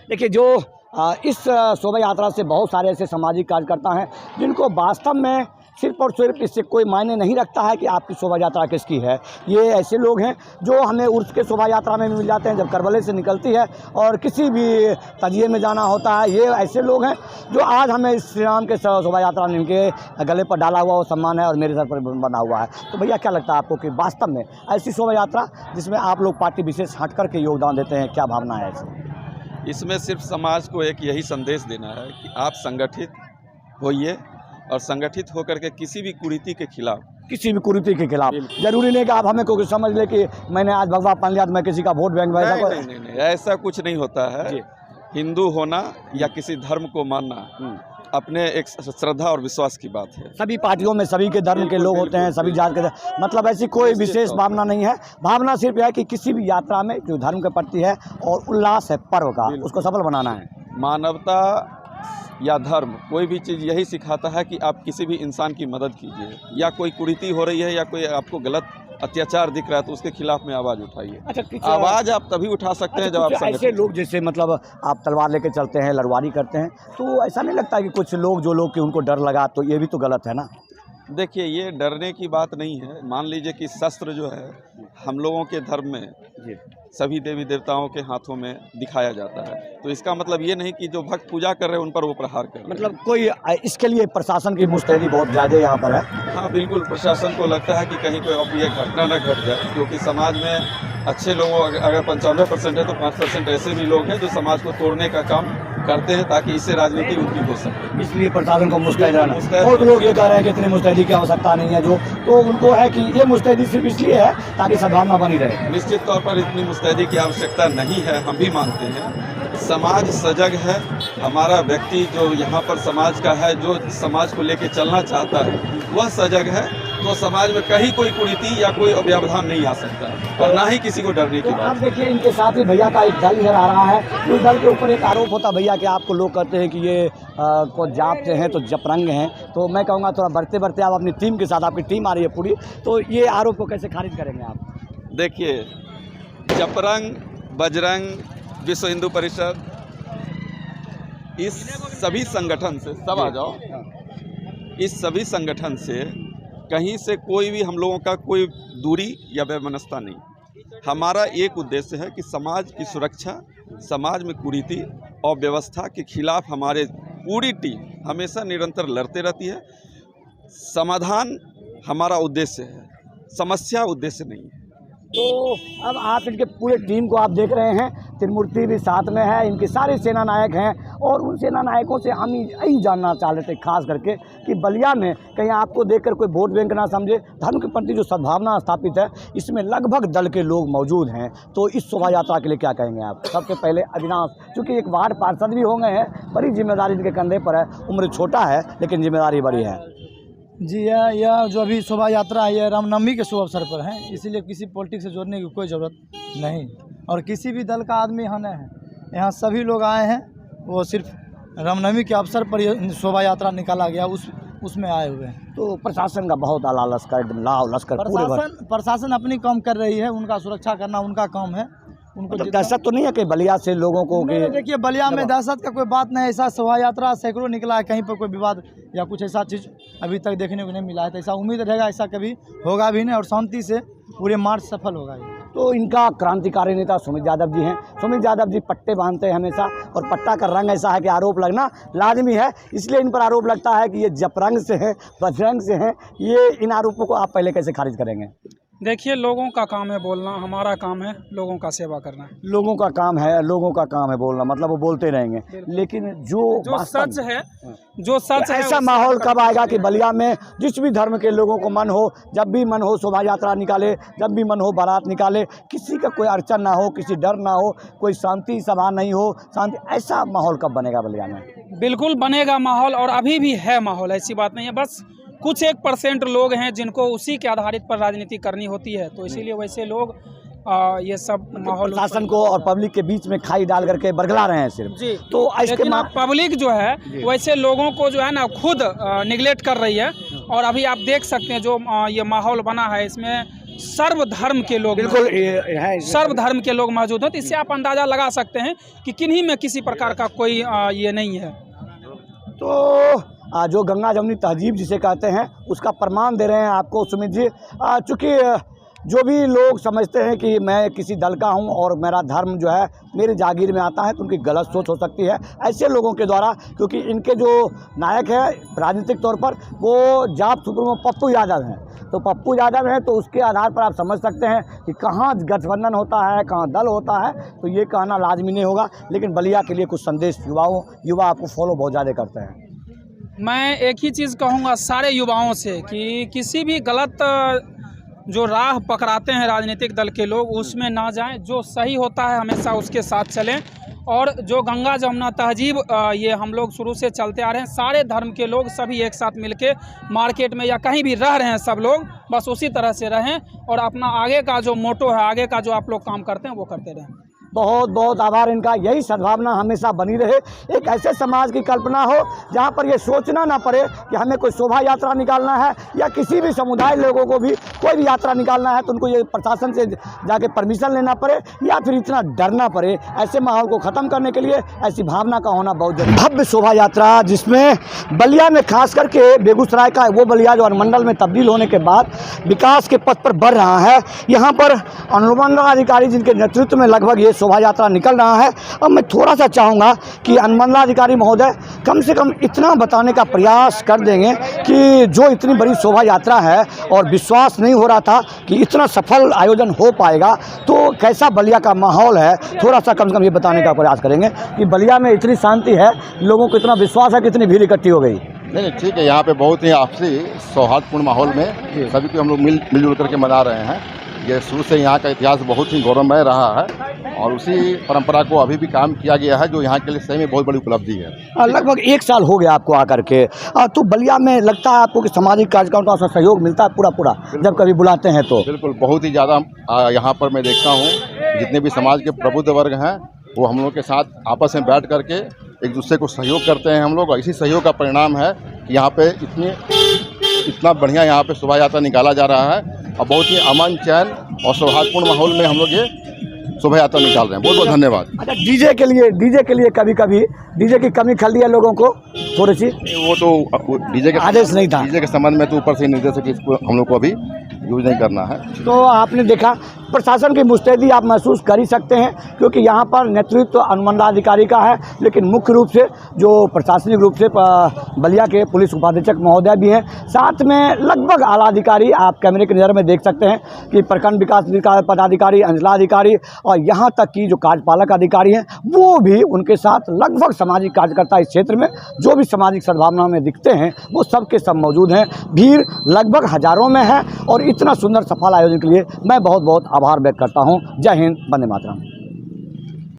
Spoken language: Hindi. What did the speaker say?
देखिए जो इस शोभा यात्रा से बहुत सारे ऐसे सामाजिक कार्यकर्ता हैं जिनको वास्तव में सिर्फ और सिर्फ इससे कोई मायने नहीं रखता है कि आपकी शोभा यात्रा किसकी है। ये ऐसे लोग हैं जो हमें उर्स के शोभा यात्रा में मिल जाते हैं जब करबले से निकलती है, और किसी भी तजिए में जाना होता है। ये ऐसे लोग हैं जो आज हमें इस श्री राम के शोभा यात्रा में इनके गले पर डाला हुआ वो सम्मान है और मेरे सर पर बना हुआ है। तो भैया क्या लगता है आपको कि वास्तव में ऐसी शोभा यात्रा जिसमें आप लोग पार्टी विशेष हट करके योगदान देते हैं, क्या भावना है ऐसी? इसमें सिर्फ समाज को एक यही संदेश देना है कि आप संगठित होइए और संगठित होकर के किसी भी कुरीति के खिलाफ, किसी भी कुरीति के खिलाफ, जरूरी नहीं कि आप हमें कोई समझ ले कि मैंने आज भगवा पहन लिया तो मैं किसी का वोट बैंक में नहीं, ऐसा कुछ नहीं होता है। हिंदू होना या किसी धर्म को मानना अपने एक श्रद्धा और विश्वास की बात है। सभी पार्टियों में सभी के धर्म के लोग होते हैं, सभी जात के, मतलब ऐसी कोई विशेष भावना नहीं है। भावना सिर्फ है कि किसी भी यात्रा में जो धर्म के प्रति है और उल्लास है पर्व का, उसको सफल बनाना है। मानवता या धर्म कोई भी चीज़ यही सिखाता है कि आप किसी भी इंसान की मदद कीजिए, या कोई कुरीति हो रही है या कोई आपको गलत अत्याचार दिख रहा है तो उसके खिलाफ में आवाज़ उठाइए। अच्छा, आवाज़ आप तभी उठा सकते हैं जब आप ऐसे लोग जैसे मतलब आप तलवार लेके चलते हैं, लड़वारी करते हैं, तो ऐसा नहीं लगता कि कुछ लोग जो लोग कि उनको डर लगा, तो ये भी तो गलत है ना? देखिए, ये डरने की बात नहीं है। मान लीजिए कि शस्त्र जो है हम लोगों के धर्म में सभी देवी देवताओं के हाथों में दिखाया जाता है, तो इसका मतलब ये नहीं कि जो भक्त पूजा कर रहे हैं उन पर वो प्रहार कर रहे हैं। मतलब कोई इसके लिए प्रशासन की मुस्तैदी बहुत ज़्यादा यहाँ पर है। हाँ बिल्कुल, प्रशासन को लगता है कि कहीं कोई अब ये घटना न घट जाए, क्योंकि समाज में अच्छे लोगों अगर 95% है तो 5% ऐसे भी लोग हैं जो समाज को तोड़ने का काम करते हैं ताकि इससे राजनीति उनकी हो सके। इसलिए प्रशासन को मुस्तैद रहना। बहुत लोग ये कह रहे हैं कि इतनी मुस्तैदी की आवश्यकता नहीं है, जो तो उनको है कि ये मुस्तैदी सिर्फ इसलिए है ताकि सद्भावना बनी रहे। निश्चित तौर पर इतनी मुस्तैदी की आवश्यकता नहीं है, हम भी मानते हैं। समाज सजग है, हमारा व्यक्ति जो यहाँ पर समाज का है, जो समाज को लेके चलना चाहता है वह सजग है, तो समाज में कहीं कोई कुरीति या कोई अव्यवधान नहीं आ सकता और ना ही किसी को डरने की बात। आप देखिए इनके साथ ही भैया का एक दल इधर आ रहा है। उस दल के ऊपर एक आरोप होता भैया कि आपको लोग कहते हैं कि ये को जाप से हैं तो जपरंग हैं, तो मैं कहूँगा थोड़ा बढ़ते बढ़ते आप अपनी टीम के साथ, आपकी टीम आ रही है पूरी, तो ये आरोप को कैसे खारिज करेंगे आप? देखिए, जपरंग, बजरंग, विश्व हिंदू परिषद, इस सभी संगठन से सब आ जाओ, इस सभी संगठन से कहीं से कोई भी हम लोगों का कोई दूरी या वैमनस्यता नहीं। हमारा एक उद्देश्य है कि समाज की सुरक्षा, समाज में कुरीति और व्यवस्था के खिलाफ हमारे पूरी टीम हमेशा निरंतर लड़ते रहती है। समाधान हमारा उद्देश्य है, समस्या उद्देश्य नहीं है। तो अब आप इनके पूरे टीम को आप देख रहे हैं, त्रिमूर्ति भी साथ में है, इनके सारे सेना नायक हैं, और उन सेना नायकों से हम यही जानना चाह रहे थे खास करके कि बलिया में कहीं आपको देखकर कोई वोट बैंक ना समझे। धर्म के प्रति जो सद्भावना स्थापित है, इसमें लगभग दल के लोग मौजूद हैं, तो इस शोभा यात्रा के लिए क्या कहेंगे आप? सबसे पहले अविनाश, चूँकि एक वार्ड पार्षद भी हो गए हैं, बड़ी जिम्मेदारी इनके कंधे पर है, उम्र छोटा है लेकिन जिम्मेदारी बड़ी है। जी, यह जो अभी शोभा यात्रा है, यह रामनवमी के शुभ अवसर पर है, इसीलिए किसी पॉलिटिक्स से जोड़ने की कोई ज़रूरत नहीं, और किसी भी दल का आदमी यहाँ नहीं है। यहाँ सभी लोग आए हैं, वो सिर्फ रामनवमी के अवसर पर यह शोभा यात्रा निकाला गया, उसमें आए हुए हैं। तो प्रशासन का बहुत आला लश्कर, एकदम लाव लश्कर पूरे प्रशासन अपनी काम कर रही है, उनका सुरक्षा करना उनका काम है। उनको दहशत तो नहीं है कि बलिया से लोगों को? देखिए, बलिया में दहशत का कोई बात नहीं, ऐसा शोभा यात्रा सैकड़ों निकला है, कहीं पर कोई विवाद या कुछ ऐसा चीज़ अभी तक देखने को नहीं मिला है, तो ऐसा उम्मीद रहेगा ऐसा कभी होगा भी नहीं, और शांति से पूरे मार्च सफल होगा। तो इनका क्रांतिकारी नेता सुमित यादव जी हैं। सुमित यादव जी पट्टे बांधते हैं हमेशा, और पट्टा का रंग ऐसा है कि आरोप लगना लाजमी है, इसलिए इन पर आरोप लगता है कि ये जपरंग से हैं, बजरंग से हैं। ये इन आरोपों को आप पहले कैसे खारिज करेंगे? देखिए, लोगों का काम है बोलना, हमारा काम है लोगों का सेवा करना। लोगों का काम है बोलना, मतलब वो बोलते रहेंगे, लेकिन जो सच है, जो सच है, ऐसा माहौल कब आएगा कि बलिया में जिस भी धर्म के लोगों को मन हो, जब भी मन हो शोभा यात्रा निकाले, जब भी मन हो बारात निकाले, किसी का कोई अड़चन ना हो, किसी डर ना हो, कोई शांति सभा नहीं हो, शांति, ऐसा माहौल कब बनेगा बलिया में? बिल्कुल बनेगा माहौल, और अभी भी है माहौल, ऐसी बात नहीं है। बस कुछ 1% लोग हैं जिनको उसी के आधारित पर राजनीति करनी होती है, तो इसीलिए वैसे लोग ये सब माहौल प्रशासन को और पब्लिक के बीच में खाई डाल करके बरगला रहे हैं सिर्फ जी। तो इसके पब्लिक जो है वैसे लोगों को जो है ना खुद निगलेक्ट कर रही है, और अभी आप देख सकते हैं जो ये माहौल बना है, इसमें सर्वधर्म के लोग बिल्कुल है। सर्वधर्म के लोग मौजूद हैं, तो इससे आप अंदाज़ा लगा सकते हैं कि किन्हीं में किसी प्रकार का कोई ये नहीं है। तो जो गंगा जमुनी तहजीब जिसे कहते हैं उसका प्रमाण दे रहे हैं आपको सुमित जी। चूँकि जो भी लोग समझते हैं कि मैं किसी दल का हूं और मेरा धर्म जो है मेरी जागीर में आता है, तो उनकी गलत सोच हो सकती है ऐसे लोगों के द्वारा, क्योंकि इनके जो नायक है राजनीतिक तौर पर वो जाप सुप्रीमो पप्पू यादव हैं। तो पप्पू यादव हैं तो उसके आधार पर आप समझ सकते हैं कि कहाँ गठबंधन होता है, कहाँ दल होता है, तो ये कहना लाजमी नहीं होगा। लेकिन बलिया के लिए कुछ संदेश युवा आपको फॉलो बहुत ज़्यादा करते हैं। मैं एक ही चीज़ कहूँगा सारे युवाओं से कि किसी भी गलत जो राह पकड़ाते हैं राजनीतिक दल के लोग उसमें ना जाएं। जो सही होता है हमेशा उसके साथ चलें। और जो गंगा जमुना तहजीब ये हम लोग शुरू से चलते आ रहे हैं, सारे धर्म के लोग सभी एक साथ मिलके मार्केट में या कहीं भी रह रहे हैं, सब लोग बस उसी तरह से रहें और अपना आगे का जो मोटो है, आगे का जो आप लोग काम करते हैं वो करते रहें। बहुत बहुत आभार इनका। यही सद्भावना हमेशा बनी रहे, एक ऐसे समाज की कल्पना हो जहाँ पर ये सोचना ना पड़े कि हमें कोई शोभा यात्रा निकालना है या किसी भी समुदाय लोगों को भी कोई भी यात्रा निकालना है तो उनको ये प्रशासन से जाके परमिशन लेना पड़े या फिर इतना डरना पड़े। ऐसे माहौल को ख़त्म करने के लिए ऐसी भावना का होना बहुत जरूरी। भव्य शोभा यात्रा जिसमें बलिया में खास करके बेगूसराय का वो बलिया जो अनुमंडल में तब्दील होने के बाद विकास के पथ पर बढ़ रहा है, यहाँ पर अनुमंडलाधिकारी जिनके नेतृत्व में लगभग ये शोभा यात्रा निकल रहा है। अब मैं थोड़ा सा चाहूँगा कि अनुमंडलाधिकारी महोदय कम से कम इतना बताने का प्रयास कर देंगे कि जो इतनी बड़ी शोभा यात्रा है और विश्वास नहीं हो रहा था कि इतना सफल आयोजन हो पाएगा, तो कैसा बलिया का माहौल है, थोड़ा सा कम से कम ये बताने का प्रयास करेंगे कि बलिया में इतनी शांति है, लोगों को इतना विश्वास है कि इतनी भीड़ इकट्ठी हो गई। नहीं ठीक है, यहाँ पे बहुत ही आपसी सौहार्दपूर्ण माहौल में सभी को हम लोग मिलजुल करके मना रहे हैं। ये शुरू से यहाँ का इतिहास बहुत ही गौरवमय रहा है और उसी परंपरा को अभी भी काम किया गया है, जो यहाँ के लिए सही में बहुत बड़ी उपलब्धि है। लगभग 1 साल हो गया आपको आकर के, तो बलिया में लगता है आपको कि सामाजिक कार्यक्रम का सहयोग मिलता है पूरा जब कभी बुलाते हैं तो? बिल्कुल, बहुत ही ज़्यादा यहाँ पर मैं देखता हूँ जितने भी समाज के प्रबुद्ध वर्ग हैं वो हम लोग के साथ आपस में बैठ करके एक दूसरे को सहयोग करते हैं हम लोग, और इसी सहयोग का परिणाम है कि यहाँ पे इतना बढ़िया यहाँ पे शोभा यात्रा निकाला जा रहा है और बहुत ही अमन चैन और सौहार्दपूर्ण माहौल में हम लोग ये शोभा यात्रा निकाल रहे हैं। बहुत बहुत धन्यवाद। अच्छा, डीजे के लिए कभी डीजे की कमी खल दिया लोगों को थोड़ी सी? वो तो डीजे के आदेश नहीं था, डीजे के संबंध में तो ऊपर से निर्देश है कि इसको हम लोग को अभी यूज नहीं करना है। तो आपने देखा प्रशासन की मुस्तैदी आप महसूस कर ही सकते हैं, क्योंकि यहाँ पर नेतृत्व अनुमंडलाधिकारी का है, लेकिन मुख्य रूप से जो प्रशासनिक रूप से बलिया के पुलिस उपाधीक्षक महोदय भी हैं, साथ में लगभग आला अधिकारी आप कैमरे की नज़र में देख सकते हैं कि प्रखंड विकास पदाधिकारी, अंचलाधिकारी और यहाँ तक कि जो कार्यपालक अधिकारी हैं वो भी उनके साथ लगभग सामाजिक कार्यकर्ता इस क्षेत्र में जो भी सामाजिक सद्भावना में दिखते हैं वो सब के सब मौजूद हैं। भीड़ लगभग हज़ारों में है और इतना सुंदर सफल आयोजन के लिए मैं बहुत बहुत आभार व्यक्त करता हूँ। जय हिंद, वंदे मातरम।